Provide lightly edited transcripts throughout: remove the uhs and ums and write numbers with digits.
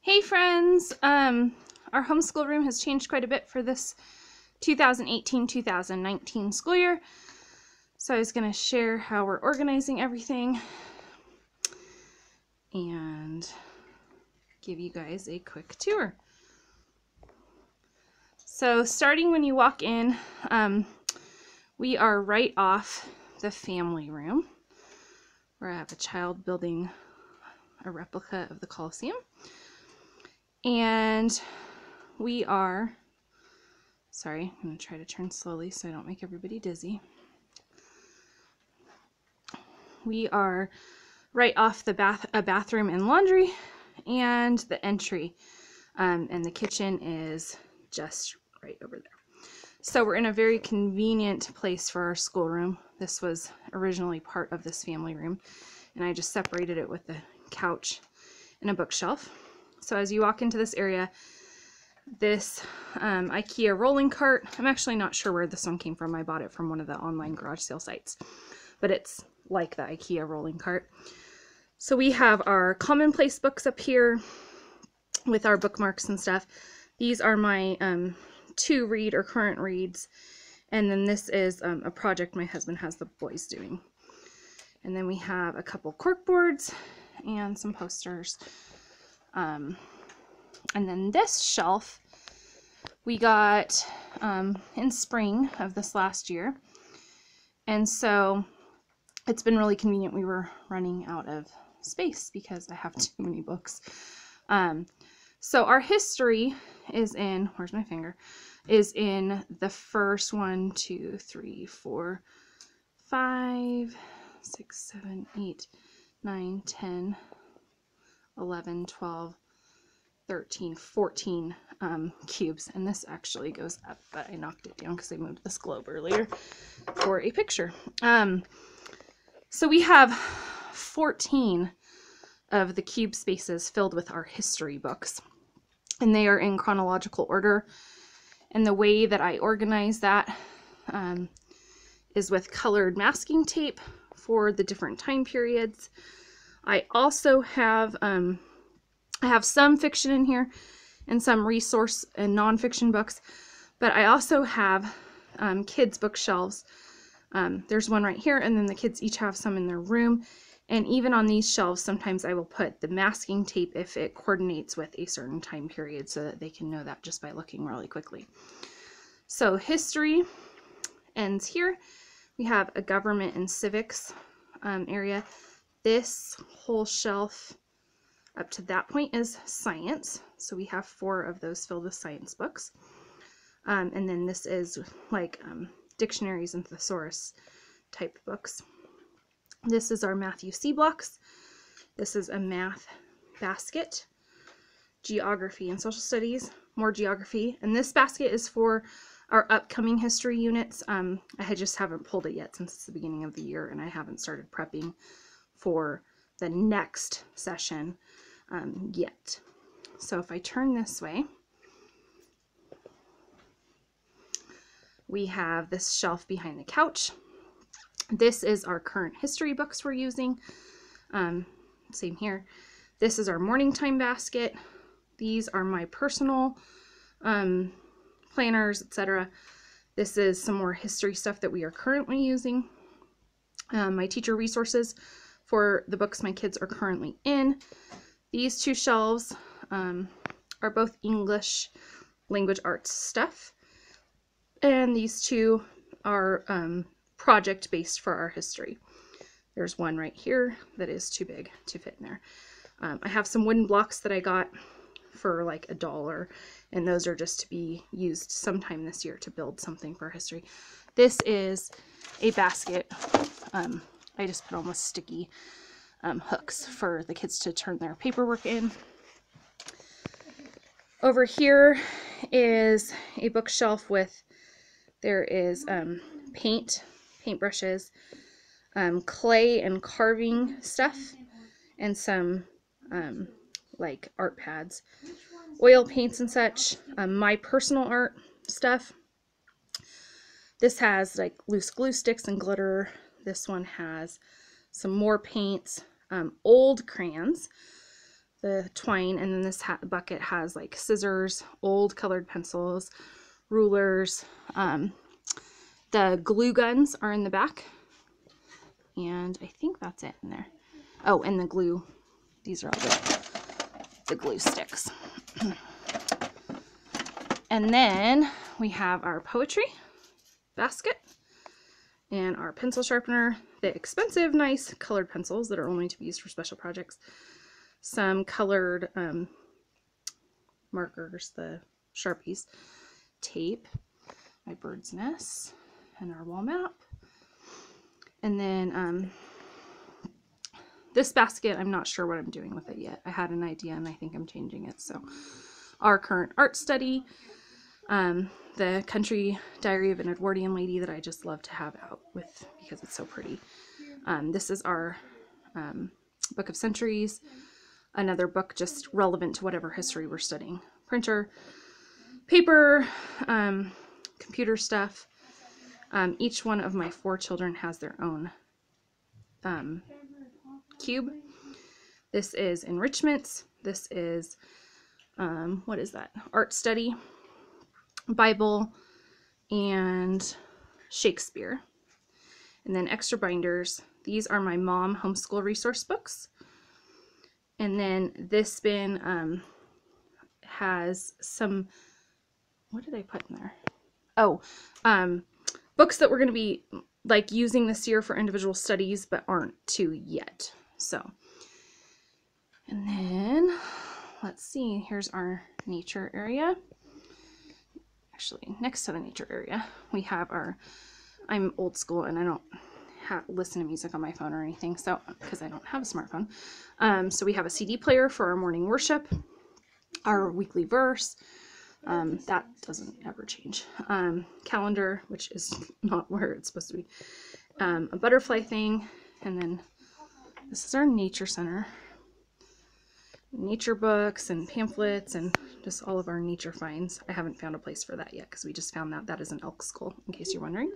Hey friends, our homeschool room has changed quite a bit for this 2018-2019 school year. So I was going to share how we're organizing everything and give you guys a quick tour. So starting when you walk in, we are right off the family room where I have a child building a replica of the Colosseum. And we are, sorry, I'm going to try to turn slowly so I don't make everybody dizzy. We are right off the bathroom and laundry and the entry. And the kitchen is just right over there. So we're in a very convenient place for our schoolroom. This was originally part of this family room, and I just separated it with a couch and a bookshelf. So as you walk into this area, this IKEA rolling cart, I'm actually not sure where this one came from. I bought it from one of the online garage sale sites, but it's like the IKEA rolling cart. So we have our commonplace books up here with our bookmarks and stuff. These are my to read or current reads, and then this is a project my husband has the boys doing. And then we have a couple cork boards and some posters. And then this shelf we got in spring of this last year, and so it's been really convenient. We were running out of space because I have too many books. So our history is in, where's my finger, is in the first 1, 2, 3, 4, 5, 6, 7, 8, 9, 10, 11, 12, 13, 14 cubes. And this actually goes up, but I knocked it down because I moved this globe earlier for a picture. So we have 14 of the cube spaces filled with our history books, and they are in chronological order. And the way that I organize that is with colored masking tape for the different time periods. I also have I have some fiction in here and some resource and nonfiction books, but I also have kids bookshelves. There's one right here, and then the kids each have some in their room. And even on these shelves, sometimes I will put the masking tape if it coordinates with a certain time period so that they can know that just by looking really quickly. So history ends here. We have a government and civics area. This whole shelf up to that point is science. So we have 4 of those filled with science books. And then this is like dictionaries and thesaurus type books. This is our Math UC blocks. This is a math basket, geography and social studies, more geography. And this basket is for our upcoming history units. I just haven't pulled it yet since it's the beginning of the year, and I haven't started prepping for the next session yet. So if I turn this way, we have this shelf behind the couch. This is our current history books we're using. Same here. This is our morning time basket. These are my personal planners, etc. This is some more history stuff that we are currently using. My teacher resources for the books my kids are currently in. These 2 shelves are both English language arts stuff, and these 2 are project-based for our history. There's one right here that is too big to fit in there. I have some wooden blocks that I got for like $1, and those are just to be used sometime this year to build something for history. This is a basket. I just put almost sticky hooks for the kids to turn their paperwork in. Over here is a bookshelf with, there is paintbrushes, clay and carving stuff, and some like art pads, oil paints and such, my personal art stuff. This has like loose glue sticks and glitter. This one has some more paints, old crayons. the twine, and then this bucket has like scissors, old colored pencils, rulers. The glue guns are in the back, and I think that's it in there. Oh, and the glue. These are all the glue sticks. And then we have our poetry basket and our pencil sharpener, the expensive, nice colored pencils that are only to be used for special projects. Some colored markers, the Sharpies, tape, my bird's nest, and our wall map. And then this basket, I'm not sure what I'm doing with it yet. I had an idea and I think I'm changing it. So our current art study, the Country Diary of an Edwardian Lady that I just love to have out with because it's so pretty. This is our Book of Centuries, another book just relevant to whatever history we're studying. Printer, paper, computer stuff. Each one of my 4 children has their own cube. This is enrichments. This is, what is that? Art study, Bible, and Shakespeare. And then extra binders. These are my mom homeschool resource books. And then this bin has some, what did I put in there? Oh, books that we're going to be like using this year for individual studies but aren't to yet. So, and then let's see, here's our nature area. Actually, next to the nature area, we have our, I'm old school and I don't listen to music on my phone or anything, so because I don't have a smartphone. So we have a CD player for our morning worship, our weekly verse, that doesn't ever change, calendar, which is not where it's supposed to be, a butterfly thing, and then this is our nature center, nature books and pamphlets and just all of our nature finds. I haven't found a place for that yet because we just found that is an elk skull, in case you're wondering.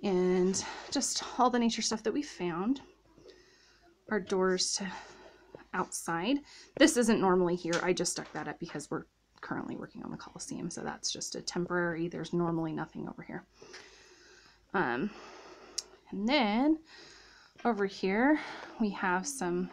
And just all the nature stuff that we found. Our doors to outside. This isn't normally here. I just stuck that up because we're currently working on the Coliseum, so that's just a temporary. There's normally nothing over here. And then over here we have some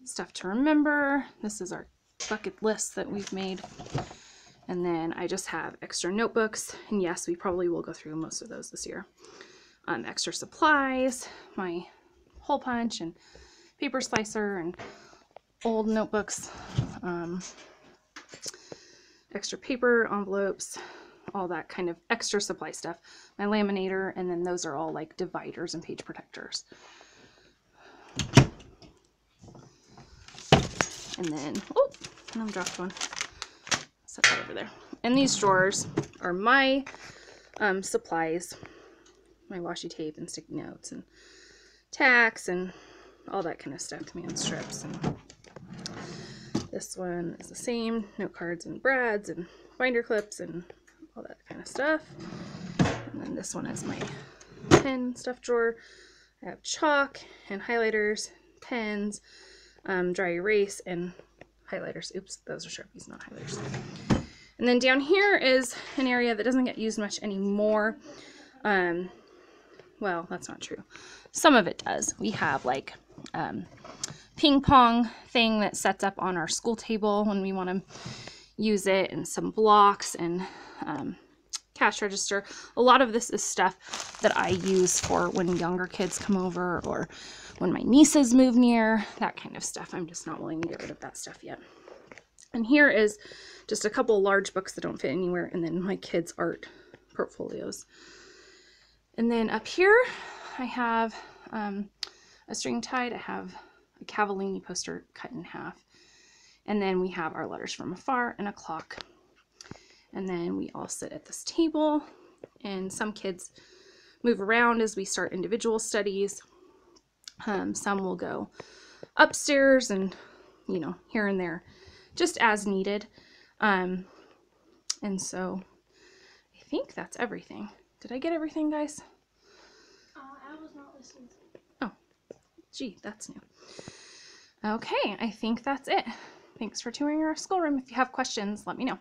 stuff to remember. This is our bucket list that we've made. And then I just have extra notebooks, and yes, we probably will go through most of those this year. Extra supplies, my hole punch and paper slicer and old notebooks, extra paper, envelopes, all that kind of extra supply stuff. My laminator, and then those are all like dividers and page protectors. And then, oh, and I dropped one. Set that over there. And these drawers are my supplies, my washi tape and sticky notes and tacks and all that kind of stuff, command strips. And this one is the same, note cards and brads and binder clips and all that kind of stuff. And then this one is my pen stuff drawer. I have chalk and highlighters, pens, dry erase, and highlighters. Oops, those are Sharpies, not highlighters. And then down here is an area that doesn't get used much anymore. Well, that's not true. Some of it does. We have like ping pong thing that sets up on our school table when we want to use it, and some blocks and cash register. A lot of this is stuff that I use for when younger kids come over or when my nieces move near, that kind of stuff. I'm just not willing to get rid of that stuff yet. And here is just a couple large books that don't fit anywhere, and then my kids' art portfolios. And then up here I have a string tied. I have a Cavallini poster cut in half. And then we have our letters from afar and a clock. And then we all sit at this table, and some kids move around as we start individual studies. Some will go upstairs and, you know, here and there, just as needed. And so I think that's everything. Did I get everything, guys? I was not listening. Oh, gee, that's new. Okay, I think that's it. Thanks for touring our schoolroom. If you have questions, let me know.